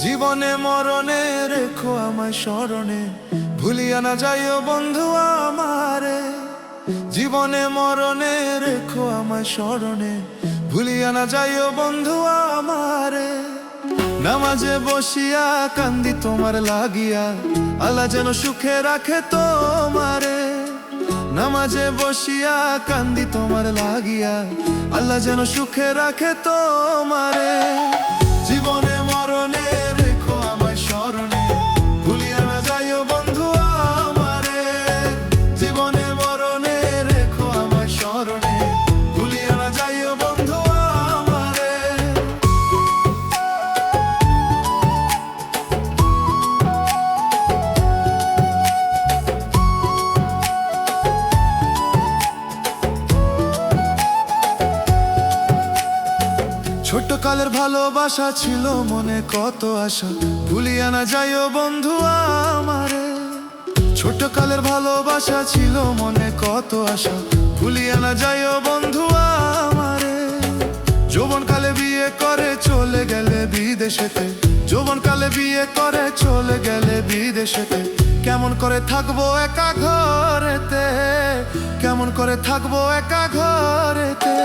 জীবনে মরণে রেখো আমায় স্মরণে, ভুলিয়া না যাইও বন্ধু আমারে। জীবনে মরণে রেখো আমায় স্মরণে, ভুলিয়া না যাইও বন্ধু আমারে। নামাজে বসিয়া কান্দি তোমার লাগিয়া, আল্লাহ যেন সুখে রাখে তোমারে। নামাজে বসিয়া কান্দি তোমার লাগিয়া, আল্লাহ যেন সুখে রাখে তোমারে। জীবনে মরণে রেখো আমায় স্মরণে, ভুলিয়া না যাইও বন্ধু আমারে। জীবনে মরণে রেখো আমায় স্মরণে, ভুলিয়া না যাইও বন্ধু আমারে। ছোট কালের ভালোবাসা ছিল মনে কত আশা, ভুলিয়া না যাইও বন্ধু আমারে। ছোট কালের ভালোবাসা ছিল মনে কত আশা, ভুলিয়া না যাইও বন্ধু আমারে। যৌবন কালে বিয়ে করে চলে গেলে বিদেশেতে, যৌবন কালে বিয়ে করে চলে গেলে বিদেশেতে। কেমন করে থাকবো একা ঘরেতে, কেমন করে থাকবো একা ঘরেতে।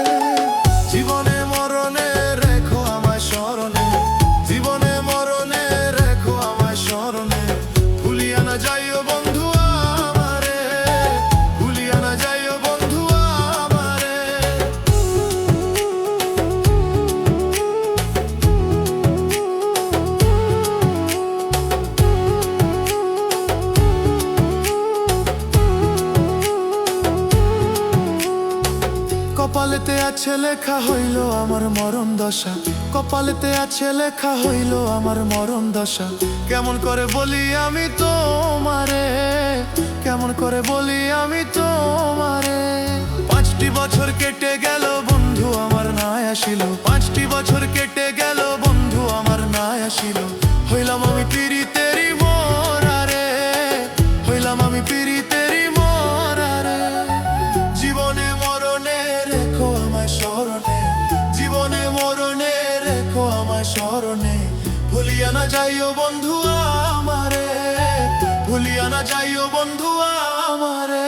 জীবনে মরণে রেখো আমায় স্মরণে, জীবনে মরণে রেখো আমায় স্মরণে, ভুলিয়া না যাইও বন্ধু আমারে, ভুলিয়া না যাইও বন্ধু আমারে। কপালেতে আছে লেখা হইল আমার মরণ দশা, কপালেতে আছে লেখা হইল আমার মরণ দশা। কেমন করে বলি আমি তোমারে, কেমন করে বলি আমি তোমারে। 5টি বছর কেটে গেল বন্ধু আমার নাই আসিল, 5টি বছর কেটে গেল বন্ধু আমার নাই আসিল। হইলাম আমি পীড়িতেরই মরারে, হইলাম আমি পীড়িতেরই মরারে। জীবনে মরণে রেখো আমায় স্মরণে, জীবনে মরণে রেখো আমায় স্মরণে, ভুলিয়া না যাইও বন্ধু আমারে, ভুলিয়া না যাইও বন্ধু আমারে।